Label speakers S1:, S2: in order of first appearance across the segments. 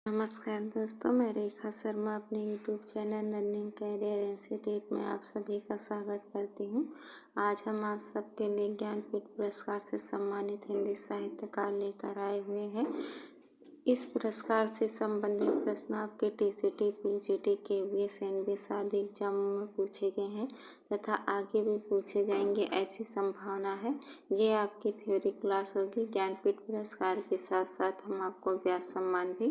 S1: नमस्कार दोस्तों, मैं रेखा शर्मा अपने YouTube channel learning career institute में आप सभी का स्वागत करती हूं। आज हम आप सबके लिए ज्ञानपीठ पुरस्कार से सम्मानित हिंदी साहित्यकार लेकर आए हुए हैं। इस पुरस्कार से संबंधित प्रश्न आपके टीसीटी, पीजीटी, केवीएस, एनबीएस आदि एग्जामों में पूछे गए हैं तथा आगे भी पूछे जाएंगे, ऐसी संभावना है। ये आपकी थ्योरी क्लास होगी। ज्ञानपीठ पुरस्कार के साथ साथ हम आपको व्यास सम्मान भी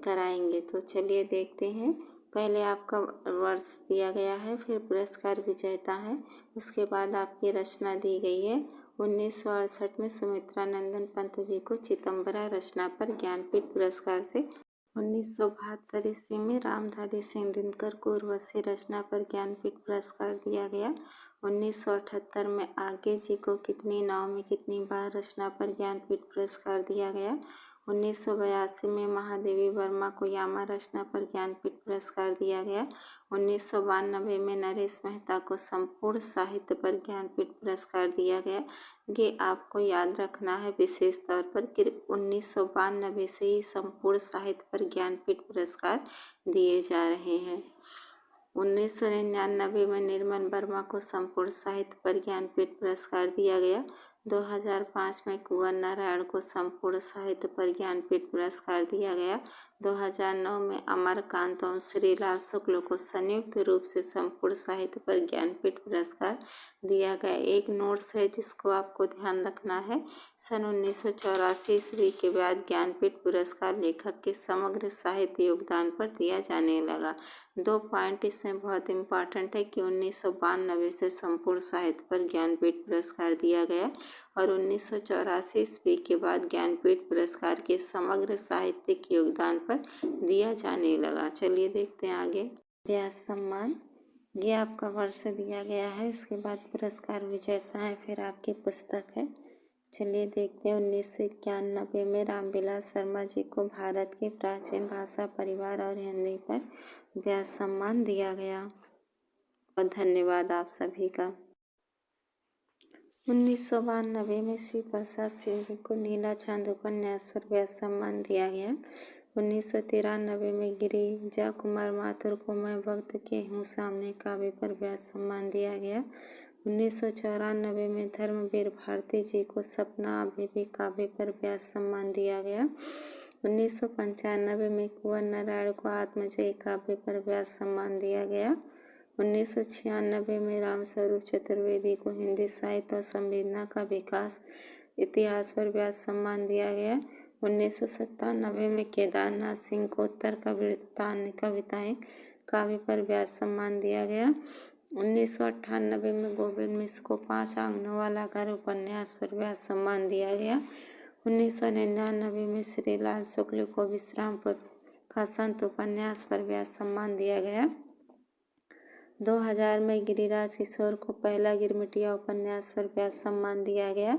S1: कराएंगे। तो चलिए देखते हैं। पहले आपका वर्ष दिया गया है, फिर पुरस्कार विजेता है, उसके बाद आपकी रचना दी गई है। 1968 में सुमित्रा नंदन पंत जी को चिदंबरा रचना पर ज्ञानपीठ पुरस्कार से, 1972 ईस्वी में रामधारी सिंह दिनकर को उर्वशी रचना पर ज्ञानपीठ पुरस्कार दिया गया। 1978 में आगे जी को कितनी नाव में कितनी बार रचना पर ज्ञानपीठ पुरस्कार दिया गया। 1982 में महादेवी वर्मा को यामा रचना पर ज्ञानपीठ पुरस्कार दिया गया। 1992 में नरेश मेहता को संपूर्ण साहित्य पर ज्ञानपीठ पुरस्कार दिया गया। ये आपको याद रखना है विशेष तौर पर कि 1992 से ही संपूर्ण साहित्य पर ज्ञानपीठ पुरस्कार दिए जा रहे हैं। 1999 में निर्मल वर्मा को संपूर्ण साहित्य पर ज्ञानपीठ पुरस्कार दिया गया। 2005 में कुंवर नारायण को संपूर्ण साहित्य पर ज्ञानपीठ पुरस्कार दिया गया। 2009 में अमरकांत और श्रीलाल शुक्ल को संयुक्त रूप से संपूर्ण साहित्य पर ज्ञानपीठ पुरस्कार दिया गया। एक नोट्स है जिसको आपको ध्यान रखना है। सन 1984 ईस्वी के बाद ज्ञानपीठ पुरस्कार लेखक के समग्र साहित्य योगदान पर दिया जाने लगा। 2 पॉइंट इसमें बहुत इम्पॉर्टेंट है कि 1992 से संपूर्ण साहित्य पर ज्ञानपीठ पुरस्कार दिया गया और 1984 ईस्वी के बाद ज्ञानपीठ पुरस्कार के समग्र साहित्यिक योगदान पर दिया जाने लगा। चलिए देखते हैं आगे। व्यास सम्मान, ये आपका वर्ष दिया गया है, उसके बाद पुरस्कार विजेता है, फिर आपकी पुस्तक है। चलिए देखते हैं। 1991 में रामविलास शर्मा जी को भारत के प्राचीन भाषा, परिवार और हिंदी पर व्यास सम्मान दिया गया। और धन्यवाद आप सभी का। 1992 में श्री प्रसाद सिंह जी को नीला चांद उपन्यास पर व्यास सम्मान दिया गया। 1993 में गिरिजा कुमार माथुर को मैं वक्त के हूँ सामने काव्य पर व्यास सम्मान दिया गया। 1994 में धर्मवीर भारती जी को सपना अभी भी काव्य पर व्यास सम्मान दिया गया। 1995 में कुंवर नारायण को आत्मजयी काव्य पर व्यास सम्मान दिया गया। 1996 में रामस्वरूप चतुर्वेदी को हिंदी साहित्य और संवेदना का विकास इतिहास पर व्यास सम्मान दिया गया। 1997 में केदारनाथ सिंह को उत्तर कबीर तथा अन्य कविताएं काव्य पर व्यास सम्मान दिया गया। 1998 में गोविंद मिश्र को 5 आंगनों वाला घर उपन्यास पर व्यास सम्मान दिया गया। 1999 में श्रीलाल शुक्ल को विश्रामपुर का संत उपन्यास पर व्यास सम्मान दिया गया। 2000 में गिरिराज किशोर को पहला गिरमिटिया उपन्यास पर व्यास सम्मान दिया गया।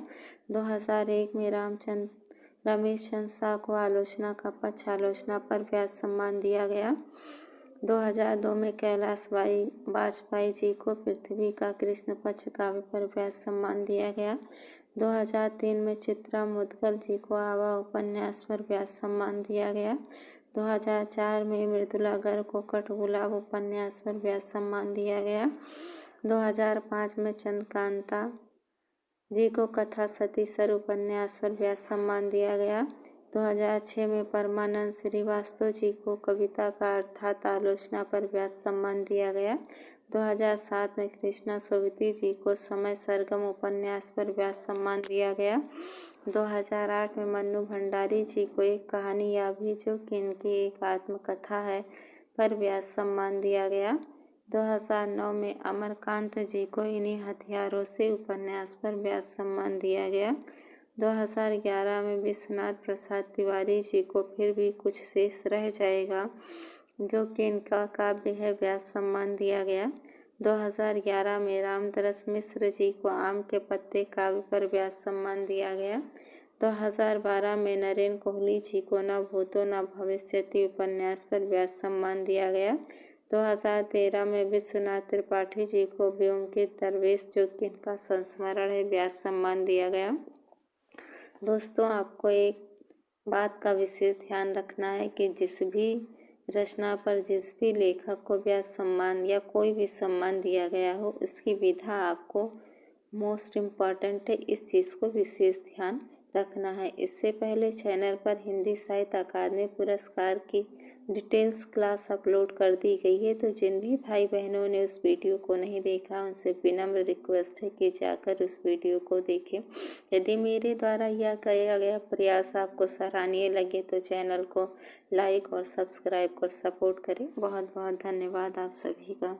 S1: 2001 में रमेश चंद्र शाह को आलोचना का पक्ष आलोचना पर व्यास सम्मान दिया गया। 2002 में कैलाश वाजपेयी जी को पृथ्वी का कृष्ण पक्ष काव्य पर व्यास सम्मान दिया गया। 2003 में चित्रा मुदगल जी को आवा उपन्यास पर व्यास सम्मान दिया गया। 2004 में मृदुला गर्ग को कठगुलाब उपन्यास पर व्यास सम्मान दिया गया। 2005 में चंद्रकांता जी को कथा सतीसर उपन्यास पर व्यास सम्मान दिया गया। 2006 में परमानंद श्रीवास्तव जी को कविता का अर्थात आलोचना पर व्यास सम्मान दिया गया। 2007 में कृष्णा सोविती जी को समय सरगम उपन्यास पर व्यास सम्मान दिया गया। 2008 में मन्नू भंडारी जी को एक कहानी या भी जो कि इनकी एक आत्मकथा है पर व्यास सम्मान दिया गया। 2009 में अमरकांत जी को इन्हीं हथियारों से उपन्यास पर व्यास सम्मान दिया गया। 2011 में विश्वनाथ प्रसाद तिवारी जी को फिर भी कुछ शेष रह जाएगा जो कि इनका काव्य है, व्यास सम्मान दिया गया। 2011 में रामदरस मिश्र जी को आम के पत्ते काव्य पर व्यास सम्मान दिया गया। 2012 में नरेन कोहली जी को न भूतो न भविष्यति उपन्यास पर व्यास सम्मान दिया गया। 2013 में विश्वनाथ त्रिपाठी जी को व्योमकेत दरवेश जो कि इनका संस्मरण है व्यास सम्मान दिया गया। दोस्तों, आपको एक बात का विशेष ध्यान रखना है कि जिस भी रचना पर जिस भी लेखक को व्यास सम्मान या कोई भी सम्मान दिया गया हो, उसकी विधा आपको मोस्ट इम्पॉर्टेंट है। इस चीज़ को विशेष ध्यान रखना है। इससे पहले चैनल पर हिंदी साहित्य अकादमी पुरस्कार की डिटेल्स क्लास अपलोड कर दी गई है, तो जिन भी भाई बहनों ने उस वीडियो को नहीं देखा उनसे विनम्र रिक्वेस्ट है कि जाकर उस वीडियो को देखें। यदि मेरे द्वारा यह किया गया प्रयास आपको सराहनीय लगे तो चैनल को लाइक और सब्सक्राइब कर सपोर्ट करें। बहुत बहुत धन्यवाद आप सभी का।